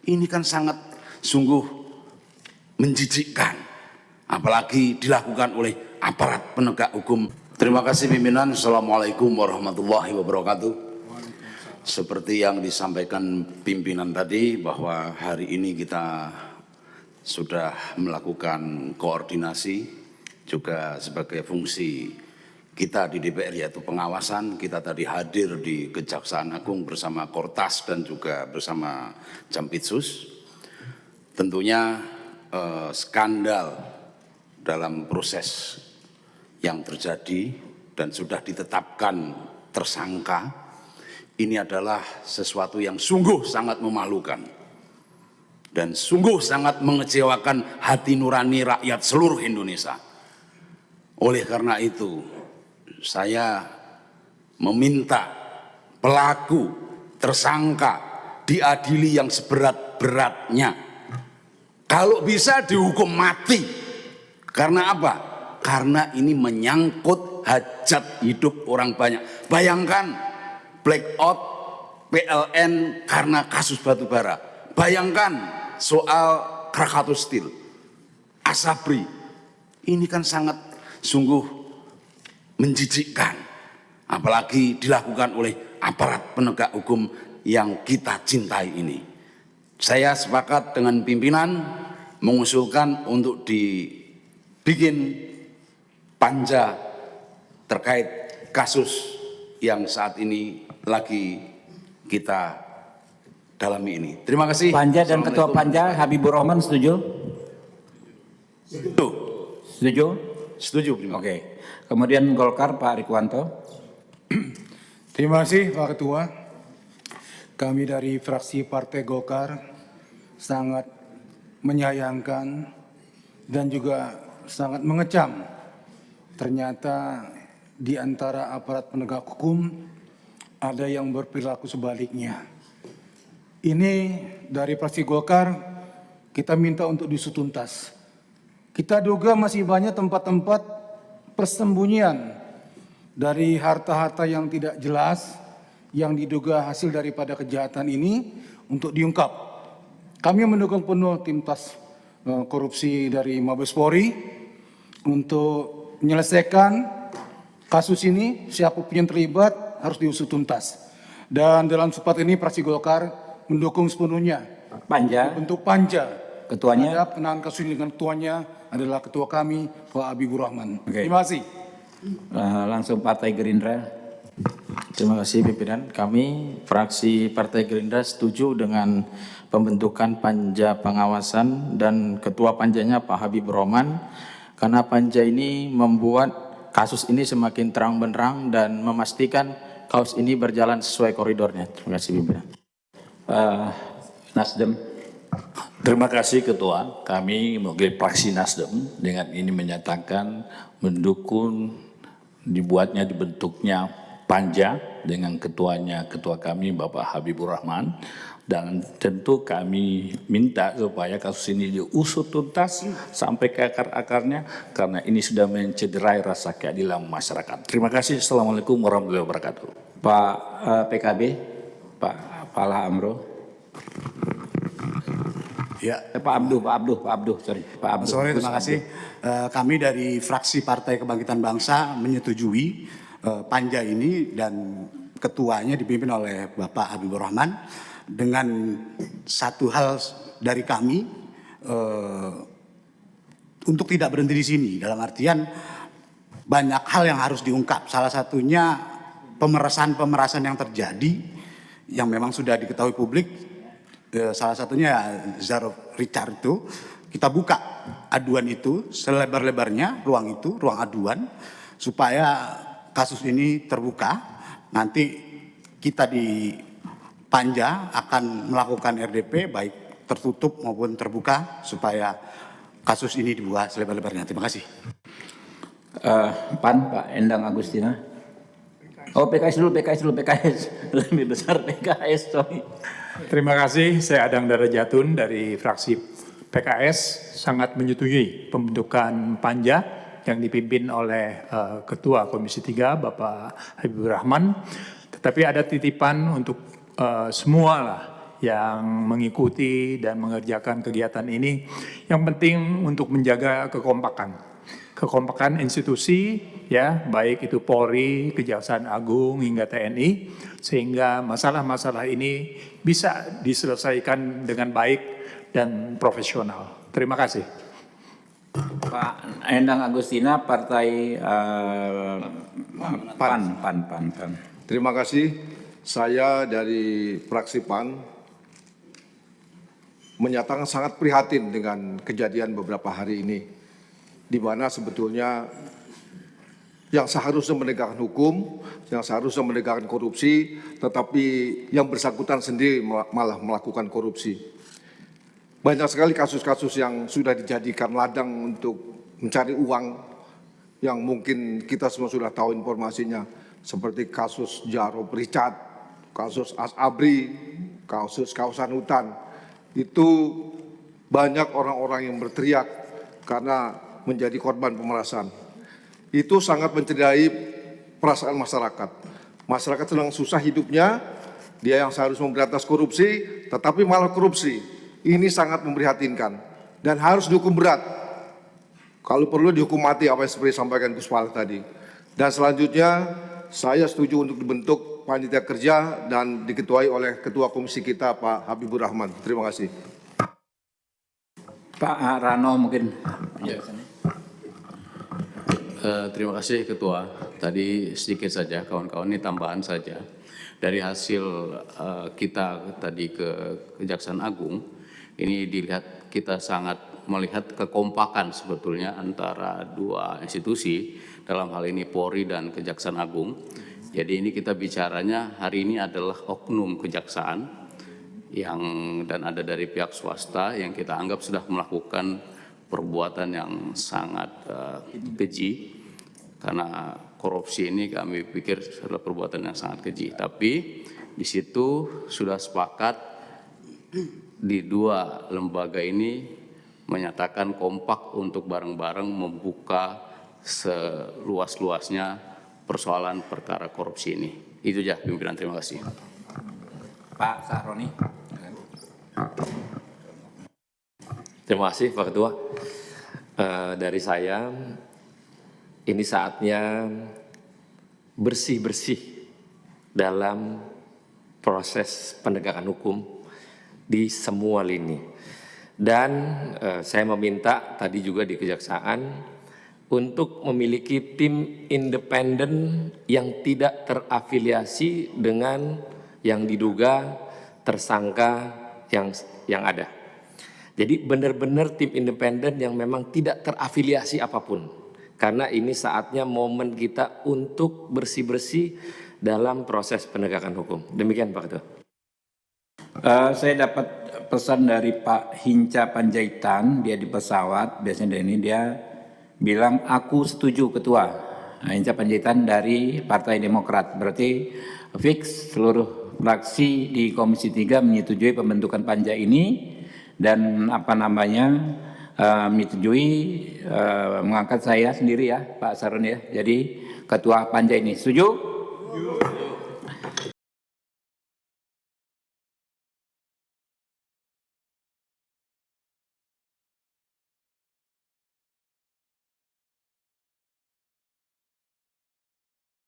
Ini kan sangat sungguh menjijikkan, apalagi dilakukan oleh aparat penegak hukum. Terima kasih pimpinan. Assalamualaikum warahmatullahi wabarakatuh. Seperti yang disampaikan pimpinan tadi, bahwa hari ini kita sudah melakukan koordinasi juga sebagai fungsi kita di DPR, yaitu pengawasan. Kita tadi hadir di Kejaksaan Agung bersama Kortas dan juga bersama Jampitsus. Tentunya skandal dalam proses yang terjadi dan sudah ditetapkan tersangka ini adalah sesuatu yang sungguh sangat memalukan dan sungguh sangat mengecewakan hati nurani rakyat seluruh Indonesia. Oleh karena itu, saya meminta pelaku tersangka diadili yang seberat-beratnya. Kalau bisa dihukum mati. Karena apa? Karena ini menyangkut hajat hidup orang banyak. Bayangkan blackout PLN karena kasus batubara. Bayangkan soal Krakatau Steel, Asabri. Ini kan sangat sungguh menjijikkan, apalagi dilakukan oleh aparat penegak hukum yang kita cintai ini. Saya sepakat dengan pimpinan mengusulkan untuk dibikin panja terkait kasus yang saat ini lagi kita dalami ini. Terima kasih. Panja dan Ketua Panja Habibur Rahman setuju? Setuju. Setuju? Setuju. Oke. Kemudian Golkar Pak Rikwanto. Terima kasih Pak Ketua. Kami dari fraksi Partai Golkar sangat menyayangkan dan juga sangat mengecam ternyata di antara aparat penegak hukum ada yang berperilaku sebaliknya. Ini dari fraksi Golkar kita minta untuk diusut tuntas. Kita duga masih banyak tempat-tempat persembunyian dari harta-harta yang tidak jelas yang diduga hasil daripada kejahatan ini untuk diungkap. Kami mendukung penuh tim tas korupsi dari Mabes Polri untuk menyelesaikan kasus ini. Siapapun yang terlibat harus diusut tuntas. Dan dalam sempat ini fraksi Golkar mendukung sepenuhnya Panja. bentuk panja. Ketuanya. Ada penanganan kasus ini dengan ketuanya adalah ketua kami Pak Habibur Rahman. Oke. Terima kasih. Langsung Partai Gerindra. Terima kasih pimpinan. Kami fraksi Partai Gerindra setuju dengan pembentukan panja pengawasan dan ketua panjanya Pak Habibur Rahman, karena panja ini membuat kasus ini semakin terang benderang dan memastikan kasus ini berjalan sesuai koridornya. Terima kasih pimpinan. Nasdem. Terima kasih Ketua. Kami mewakili fraksi Nasdem dengan ini menyatakan mendukung dibentuknya panja dengan ketuanya, ketua kami Bapak Habibur Rahman, dan tentu kami minta supaya kasus ini diusut tuntas sampai ke akar-akarnya karena ini sudah mencederai rasa keadilan masyarakat. Terima kasih. Assalamualaikum warahmatullahi wabarakatuh. Pak PKB, Pak Fala Amro. Ya, Pak Abduh, sorry. Pak Abduh. sore, terima kasih. Kami dari fraksi Partai Kebangkitan Bangsa menyetujui panja ini dan ketuanya dipimpin oleh Bapak Habibur Rahman. Dengan satu hal dari kami untuk tidak berhenti di sini, dalam artian banyak hal yang harus diungkap. Salah satunya pemerasan yang terjadi yang memang sudah diketahui publik. Salah satunya Zaro Richard itu, kita buka aduan itu selebar-lebarnya, ruang aduan supaya kasus ini terbuka. Nanti kita di panja akan melakukan RDP baik tertutup maupun terbuka supaya kasus ini dibuka selebar-lebarnya. Terima kasih. PAN Pak Endang Agustina. Oh PKS dulu, lebih besar PKS, sorry. Terima kasih, saya Adang Darajatun dari fraksi PKS sangat menyetujui pembentukan panja yang dipimpin oleh Ketua Komisi 3 Bapak Habibur Rahman. Tetapi ada titipan untuk semua lah yang mengikuti dan mengerjakan kegiatan ini. Yang penting untuk menjaga kekompakan institusi, ya, baik itu Polri, Kejaksaan Agung hingga TNI, sehingga masalah-masalah ini bisa diselesaikan dengan baik dan profesional. Terima kasih. Pak Endang Agustina, Partai PAN. Terima kasih. Saya dari fraksi PAN menyatakan sangat prihatin dengan kejadian beberapa hari ini, di mana sebetulnya yang seharusnya menegakkan hukum, yang seharusnya menegakkan korupsi, tetapi yang bersangkutan sendiri malah melakukan korupsi. Banyak sekali kasus-kasus yang sudah dijadikan ladang untuk mencari uang yang mungkin kita semua sudah tahu informasinya, seperti kasus Jaro Richard, kasus Asabri, kasus kawasan hutan. Itu banyak orang-orang yang berteriak karena menjadi korban pemerasan. Itu sangat mencederai perasaan masyarakat. Masyarakat sedang susah hidupnya, dia yang seharusnya memberantas korupsi, tetapi malah korupsi. Ini sangat memprihatinkan dan harus dihukum berat. Kalau perlu dihukum mati, apa yang seperti disampaikan Gus Pala tadi. Dan selanjutnya saya setuju untuk dibentuk panitia kerja dan diketuai oleh Ketua Komisi kita Pak Habibur Rahman. Terima kasih. Pak Rano mungkin. Ya. Terima kasih Ketua. Tadi sedikit saja kawan-kawan, ini tambahan saja. Dari hasil kita tadi ke Kejaksaan Agung, ini dilihat kita sangat melihat kekompakan sebetulnya antara dua institusi, dalam hal ini Polri dan Kejaksaan Agung. Jadi ini kita bicaranya hari ini adalah oknum kejaksaan dan ada dari pihak swasta yang kita anggap sudah melakukan perbuatan yang sangat keji, karena korupsi ini kami pikir adalah perbuatan yang sangat keji. Tapi di situ sudah sepakat di dua lembaga ini menyatakan kompak untuk bareng-bareng membuka seluas-luasnya persoalan perkara korupsi ini. Itu aja pimpinan, terima kasih. Pak Sahroni. Terima kasih Pak Ketua. Dari saya, ini saatnya bersih-bersih dalam proses penegakan hukum di semua lini. Dan saya meminta tadi juga di Kejaksaan untuk memiliki tim independen yang tidak terafiliasi dengan yang diduga tersangka yang ada. Jadi benar-benar tim independen yang memang tidak terafiliasi apapun. Karena ini saatnya momen kita untuk bersih-bersih dalam proses penegakan hukum. Demikian Pak Ketua. Saya dapat pesan dari Pak Hinca Panjaitan, dia di pesawat, biasanya ini dia bilang aku setuju Ketua. Nah, Hinca Panjaitan dari Partai Demokrat, berarti fix seluruh fraksi di Komisi 3 menyetujui pembentukan panja ini dan menyetujui mengangkat saya sendiri ya Pak Sarun ya, jadi Ketua panja ini. Setuju?